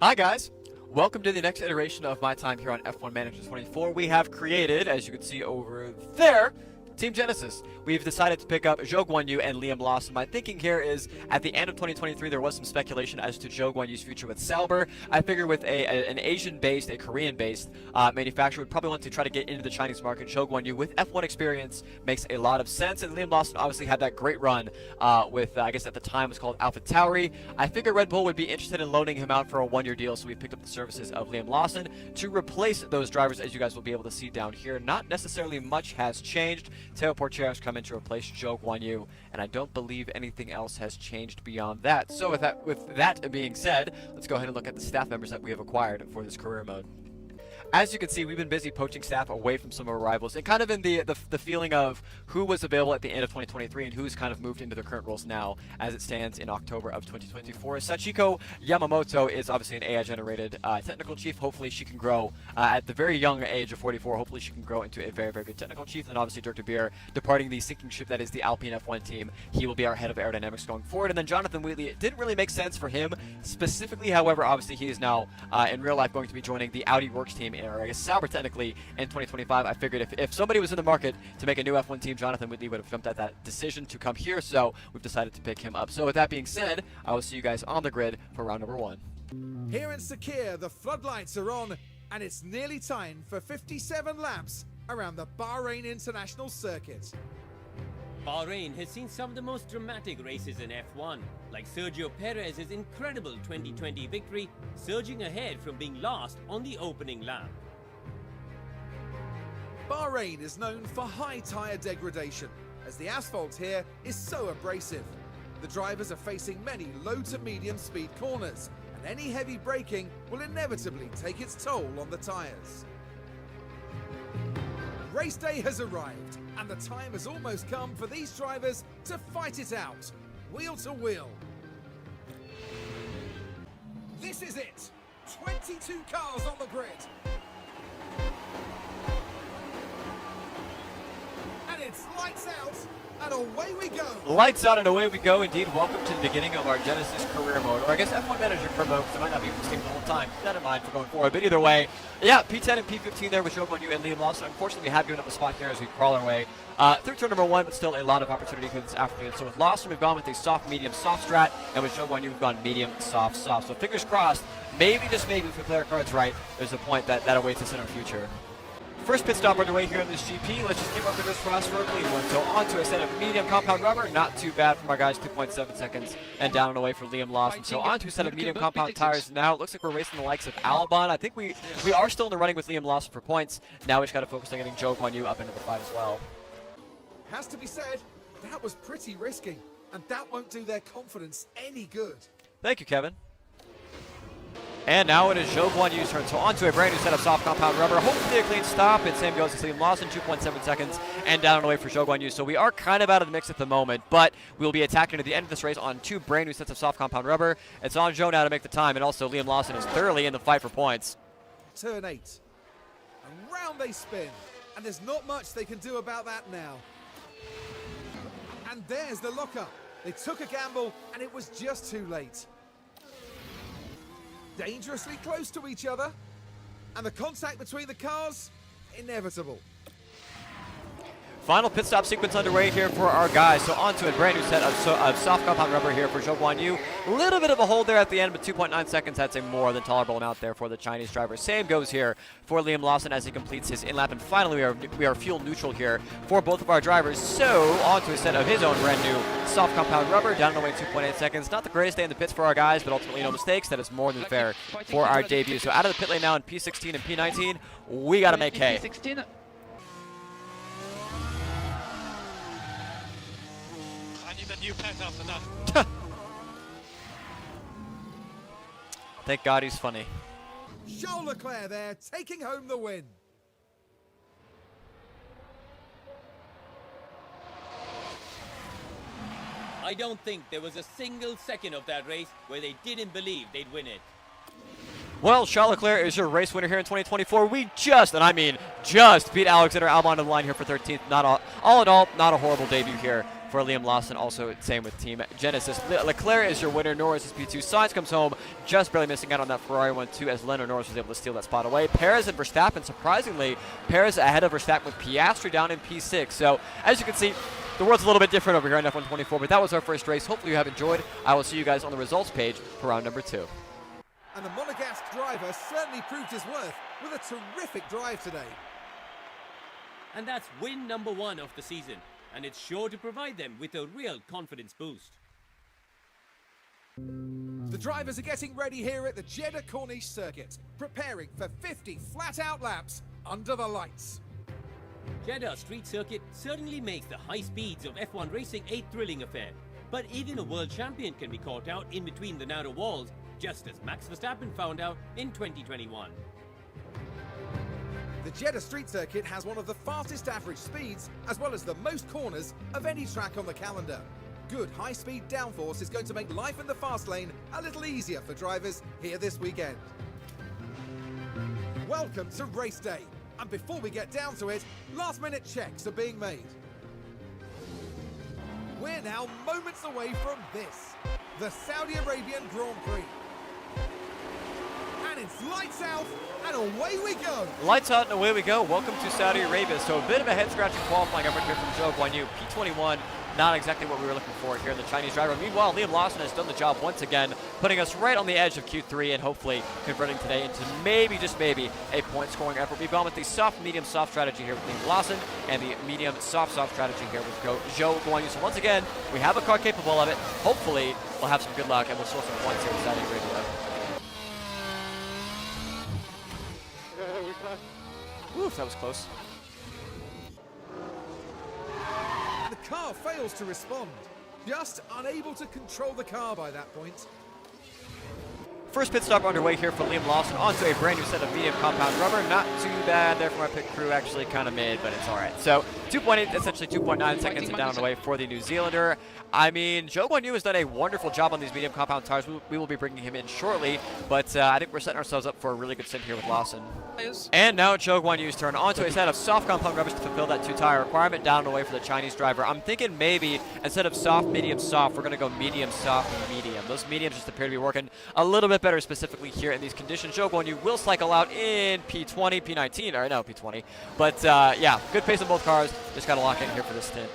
Hi guys, welcome to the next iteration of my time here on F1 Manager 24. We have created, as you can see over there, Team Genesis. We've decided to pick up Zhou Guanyu and Liam Lawson. My thinking here is, at the end of 2023, there was some speculation as to Zhou Guanyu's future with Sauber. I figure with an Asian-based, a Korean-based manufacturer would probably want to try to get into the Chinese market. Zhou Guanyu with F1 experience makes a lot of sense, and Liam Lawson obviously had that great run with, I guess at the time it was called AlphaTauri. I figure Red Bull would be interested in loaning him out for a one-year deal, so we picked up the services of Liam Lawson to replace those drivers, as you guys will be able to see down here. Not necessarily much has changed. Teo Porcher has come in to replace Zhou Guanyu, and I don't believe anything else has changed beyond that. So with that being said, let's go ahead and look at the staff members that we have acquired for this career mode. As you can see, we've been busy poaching staff away from some of our rivals, and kind of in the feeling of who was available at the end of 2023 and who's kind of moved into their current roles now as it stands in October of 2024. Sachiko Yamamoto is obviously an AI-generated technical chief. Hopefully she can grow at the very young age of 44. Hopefully she can grow into a very, very good technical chief. And obviously Dirk de Beer departing the sinking ship that is the Alpine F1 team. He will be our head of aerodynamics going forward. And then Jonathan Wheatley, it didn't really make sense for him specifically. However, obviously he is now in real life going to be joining the Audi Works team, or I guess Sauber technically, in 2025. I figured if somebody was in the market to make a new F1 team, Jonathan Wheatley would have jumped at that decision to come here, so we've decided to pick him up. So with that being said, I will see you guys on the grid for round number 1. Here in Sakhir, the floodlights are on, and it's nearly time for 57 laps around the Bahrain International Circuit. Bahrain has seen some of the most dramatic races in F1, like Sergio Perez's incredible 2020 victory, surging ahead from being last on the opening lap. Bahrain is known for high tyre degradation, as the asphalt here is so abrasive. The drivers are facing many low to medium speed corners, and any heavy braking will inevitably take its toll on the tyres. Race day has arrived, and the time has almost come for these drivers to fight it out, wheel to wheel. This is it! 22 cars on the grid. And it's lights out, and away we go. Lights out and away we go. Indeed, welcome to the beginning of our Genesis career mode, or I guess F1 Manager career mode, because it might not be the same the whole time. Keep that in mind for going forward. But either way, yeah, P10 and P15 there with Zhou Guanyu and Liam Lawson. Unfortunately, we have given up a spot here as we crawl our way through turn number 1, but still a lot of opportunity for this afternoon. So with Lawson, we've gone with a soft, medium, soft strat, and with Zhou Guanyu, we've gone medium, soft, soft. So fingers crossed, maybe, just maybe, if we play our cards right, there's a point that awaits us in our future. First pit stop underway here in this GP. Let's just keep up the this cross for a clean one. So onto a set of medium compound rubber. Not too bad for my guys, 2.7 seconds. And down and away for Liam Lawson. So onto a set of medium compound tires now. It looks like we're racing the likes of Albon. I think we are still in the running with Liam Lawson for points. Now we just got to focus on getting Zhou Guanyu up into the fight as well. Has to be said, that was pretty risky, and that won't do their confidence any good. Thank you, Kevin. And now it is Zhou Guanyu's turn. So onto a brand new set of soft compound rubber. Hopefully a clean stop. And same goes to Liam Lawson, 2.7 seconds. And down and away for Zhou Guanyu. So we are kind of out of the mix at the moment. But we'll be attacking at the end of this race on 2 brand new sets of soft compound rubber. It's on Zhou now to make the time. And also Liam Lawson is thoroughly in the fight for points. Turn 8. And round they spin. And there's not much they can do about that now. And there's the lockup. They took a gamble, and it was just too late. Dangerously close to each other, and the contact between the cars, inevitable. Final pit stop sequence underway here for our guys. So onto a brand new set of soft compound rubber here for Zhou Guanyu. A little bit of a hold there at the end, but 2.9 seconds. That's a more than tolerable amount there for the Chinese driver. Same goes here for Liam Lawson as he completes his in-lap. And finally, we are fuel neutral here for both of our drivers. So onto a set of his own brand new soft compound rubber. Down and away 2.8 seconds. Not the greatest day in the pits for our guys, but ultimately no mistakes. That is more than fair for our debut. So out of the pit lane now in P16 and P19, we got to make hay. New pet after that. Thank God he's funny. Charles Leclerc there, taking home the win. I don't think there was a single second of that race where they didn't believe they'd win it. Well, Charles Leclerc is your race winner here in 2024. We just, and I mean just, beat Alexander Albon to the line here for 13th. All in all, not a horrible debut here for Liam Lawson. Also, same with Team Genesis. Leclerc is your winner. Norris is P2. Sainz comes home, just barely missing out on that Ferrari 1-2 as Lando Norris was able to steal that spot away. Perez and Verstappen, surprisingly, Perez ahead of Verstappen with Piastri down in P6. So, as you can see, the world's a little bit different over here in F124, but that was our first race. Hopefully you have enjoyed. I will see you guys on the results page for round number 2. And the Monegasque driver certainly proved his worth with a terrific drive today. And that's win number 1 of the season, and it's sure to provide them with a real confidence boost. The drivers are getting ready here at the Jeddah Corniche circuit, preparing for 50 flat-out laps under the lights. Jeddah Street Circuit certainly makes the high speeds of F1 racing a thrilling affair, but even a world champion can be caught out in between the narrow walls, just as Max Verstappen found out in 2021. The Jeddah Street Circuit has one of the fastest average speeds, as well as the most corners of any track on the calendar. Good high-speed downforce is going to make life in the fast lane a little easier for drivers here this weekend. Welcome to race day, and before we get down to it, last-minute checks are being made. We're now moments away from this, the Saudi Arabian Grand Prix. And it's lights out, and away we go. Lights out and away we go. Welcome to Saudi Arabia. So a bit of a head-scratching qualifying effort here from Zhou Guanyu. P21, not exactly what we were looking for here in the Chinese driver. Meanwhile, Liam Lawson has done the job once again, putting us right on the edge of Q3 and hopefully converting today into maybe, just maybe, a point-scoring effort. We've gone with the soft, medium, soft strategy here with Liam Lawson and the medium, soft strategy here with Zhou Guanyu. So once again, we have a car capable of it. Hopefully, we'll have some good luck and we'll score some points here in Saudi Arabia. Oof, that was close. The car fails to respond, just unable to control the car by that point. First pit stop underway here for Liam Lawson onto a brand new set of medium compound rubber. Not too bad there from our pit crew, actually kind of mid, but it's all right. So 2.8, essentially 2.9 seconds and down the way for the New Zealander. I mean, Zhou Guanyu has done a wonderful job on these medium compound tires. We will be bringing him in shortly, but I think we're setting ourselves up for a really good stint here with Lawson. And now it's Zhou Guanyu's turn onto a set of soft compound rubbers to fulfill that 2-tire requirement down the way for the Chinese driver. I'm thinking maybe instead of soft, medium, soft, we're going to go medium, soft, medium. Those mediums just appear to be working a little bit better specifically here in these conditions. Zhou Guanyu will cycle out in P20, P19, or no, P20. But yeah, good pace on both cars. Just got to lock in here for this stint.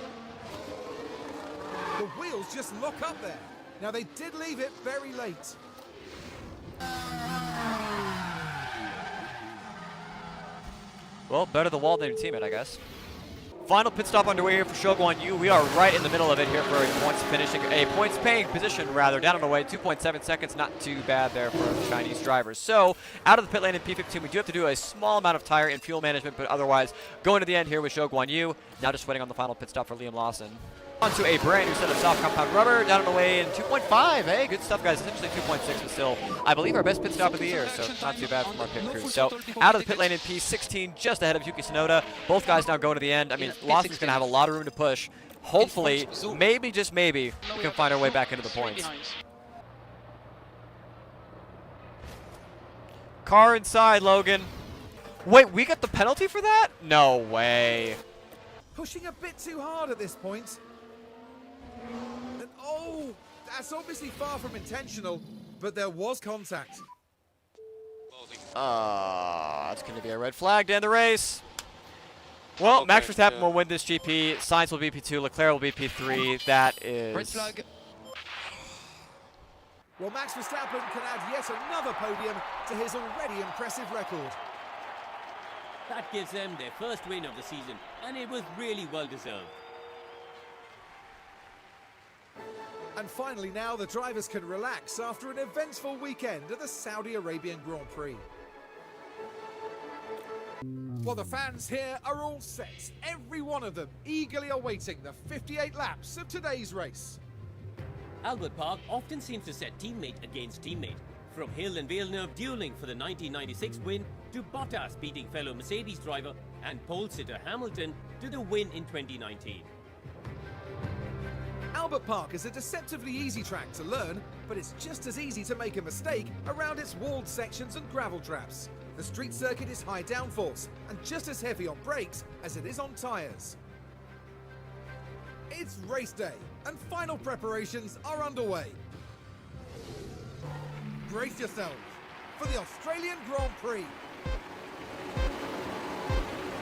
The wheels just lock up there. Now they did leave it very late. Well, better the wall than your teammate, I guess. Final pit stop underway here for Zhou Guanyu. We are right in the middle of it here for a points paying position rather, down on the way, 2.7 seconds, not too bad there for the Chinese drivers. So out of the pit lane in P15, we do have to do a small amount of tire and fuel management, but otherwise going to the end here with Zhou Guanyu. Now just waiting on the final pit stop for Liam Lawson. Onto a brand new set of soft compound rubber, down on the way in 2.5. Hey, good stuff, guys. Essentially 2.6, but still, I believe our best pit stop of the year, so not too bad from our pit crew. So out of the pit lane in P16, just ahead of Yuki Tsunoda. Both guys now going to the end. I mean, Lawson's going to have a lot of room to push. Hopefully, maybe, just maybe, we can find our way back into the points. Car inside, Logan. Wait, we got the penalty for that? No way. Pushing a bit too hard at this point. And oh, that's obviously far from intentional, but there was contact. That's going to be a red flag to end the race. Well, okay, Max Verstappen will win this GP. Sainz will be P2. Leclerc will be P3. That is... Red flag. Well, Max Verstappen can add yet another podium to his already impressive record. That gives them their first win of the season, and it was really well deserved. And finally now, the drivers can relax after an eventful weekend at the Saudi Arabian Grand Prix. Well, the fans here are all set, every one of them eagerly awaiting the 58 laps of today's race. Albert Park often seems to set teammate against teammate, from Hill and Villeneuve dueling for the 1996 win to Bottas beating fellow Mercedes driver and pole sitter Hamilton to the win in 2019. Albert Park is a deceptively easy track to learn, but it's just as easy to make a mistake around its walled sections and gravel traps. The street circuit is high downforce and just as heavy on brakes as it is on tyres. It's race day, and final preparations are underway. Brace yourselves for the Australian Grand Prix.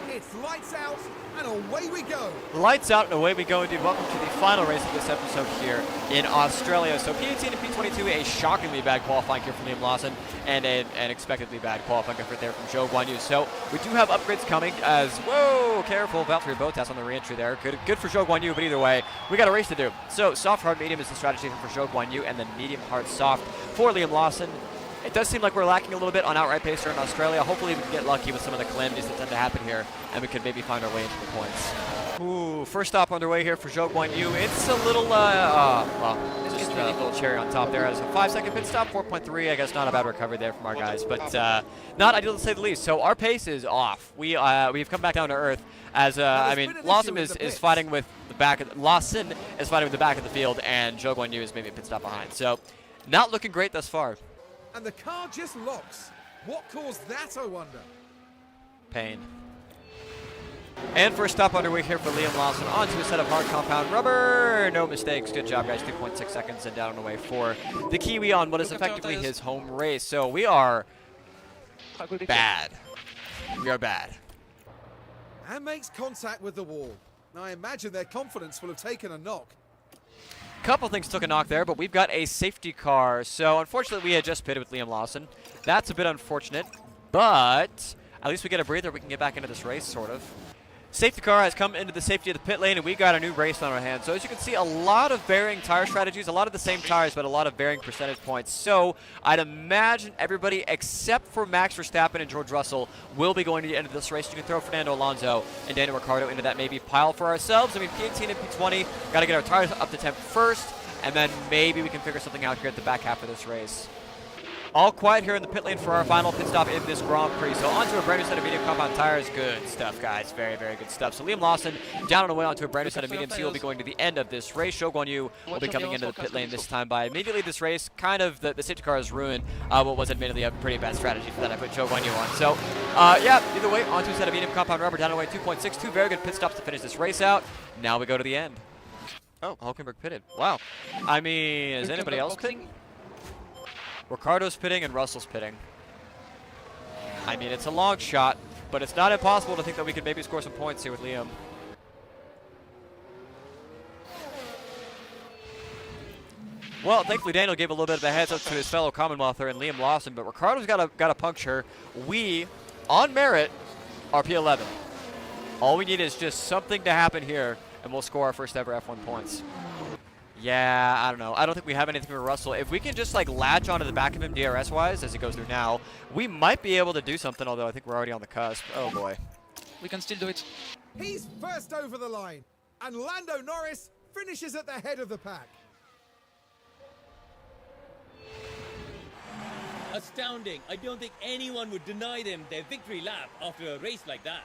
It's lights out, and away we go. Lights out and away we go, indeed. Welcome to the final race of this episode here in Australia. So P18 and P22, a shockingly bad qualifying here from Liam Lawson, and an unexpectedly bad qualifying effort there from Zhou Guanyu. So we do have upgrades coming as, whoa, careful, Valtteri Bottas on the re-entry there. Good for Zhou Guanyu, but either way, we got a race to do. So soft, hard, medium is the strategy for Zhou Guanyu, and then medium, hard, soft for Liam Lawson. It does seem like we're lacking a little bit on outright pace here in Australia. Hopefully we can get lucky with some of the calamities that tend to happen here, and we can maybe find our way into the points. Ooh, first stop underway here for Zhou Guanyu. It's a little, well, just a little cherry on top there. As a 5-second pit stop, 4.3. I guess not a bad recovery there from our guys, but not ideal to say the least. So our pace is off. We've come back down to earth as, I mean, Lawson is fighting with the back of Lawson is fighting with the back of the field, and Zhou Guanyu is maybe a pit stop behind. So not looking great thus far. And the car just locks. What caused that, I wonder? Pain. And first stop underway here for Liam Lawson onto a set of hard compound rubber. No mistakes. Good job, guys. 2.6 seconds and down on the way for the Kiwi on what is effectively his home race. So we are bad. We are bad. And makes contact with the wall. Now I imagine their confidence will have taken a knock. Couple things took a knock there, but we've got a safety car. So unfortunately, we had just pitted with Liam Lawson. That's a bit unfortunate, but at least we get a breather. We can get back into this race, sort of. Safety car has come into the safety of the pit lane, and we got a new race on our hands. So as you can see, a lot of varying tire strategies, a lot of the same tires, but a lot of varying percentage points. So I'd imagine everybody except for Max Verstappen and George Russell will be going to the end of this race. You can throw Fernando Alonso and Daniel Ricciardo into that maybe pile for ourselves. I mean, P18 and P20, got to get our tires up to temp first, and then maybe we can figure something out here at the back half of this race. All quiet here in the pit lane for our final pit stop in this Grand Prix. So onto a brand new set of medium compound tires. Good stuff, guys. Very, very good stuff. So Liam Lawson down and away onto a brand new set of mediums. He will be going to the end of this race. Zhou Guanyu will be coming into the pit lane this time by immediately this race. Kind of the safety car has ruined what was admittedly a pretty bad strategy for that I put Zhou Guanyu on. So yeah, either way, onto a set of medium compound rubber down and away 2.6. Two very good pit stops to finish this race out. Now we go to the end. Oh, Hulkenberg pitted. Wow. I mean, is anybody else pitting? Ricardo's pitting and Russell's pitting. I mean, it's a long shot, but it's not impossible to think that we could maybe score some points here with Liam. Well, thankfully Daniel gave a little bit of a heads up to his fellow Commonwealther and Liam Lawson, but Ricardo's got a puncture. We, on merit, are P11. All we need is just something to happen here, and we'll score our first ever F1 points. Yeah, I don't know. I don't think we have anything for Russell. If we can just like latch onto the back of him DRS-wise as he goes through now, we might be able to do something, although I think we're already on the cusp. Oh boy. We can still do it. He's first over the line, and Lando Norris finishes at the head of the pack. Astounding. I don't think anyone would deny them their victory lap after a race like that.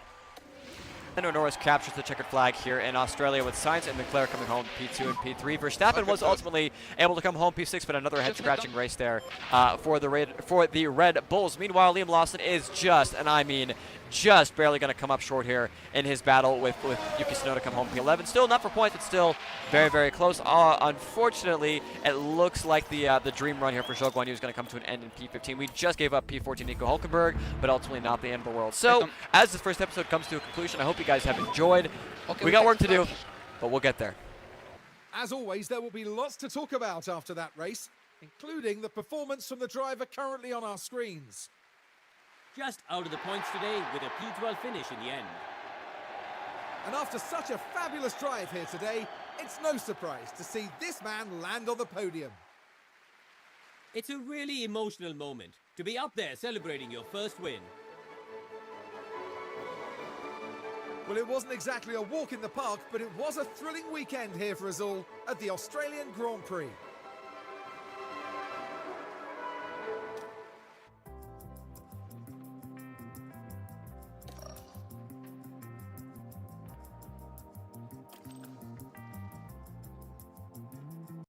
Lando Norris captures the checkered flag here in Australia with Sainz and Leclerc coming home P2 and P3. Verstappen was ultimately able to come home P6, but another head-scratching race there for the Red Bulls. Meanwhile, Liam Lawson is just, and I mean just barely going to come up short here in his battle with Yuki Tsunoda come home P11. Still not for points, but still very, very close. Unfortunately, it looks like the dream run here for Zhou Guanyu is going to come to an end in P15. We just gave up P14 Nico Hulkenberg, but ultimately not the end of the world. So, as this first episode comes to a conclusion, I hope you guys have enjoyed. We got work to do, but we'll get there. As always, there will be lots to talk about after that race, including the performance from the driver currently on our screens. Just out of the points today with a P12 finish in the end. And after such a fabulous drive here today, it's no surprise to see this man land on the podium. It's a really emotional moment to be up there celebrating your first win. Well, it wasn't exactly a walk in the park, but it was a thrilling weekend here for us all at the Australian Grand Prix.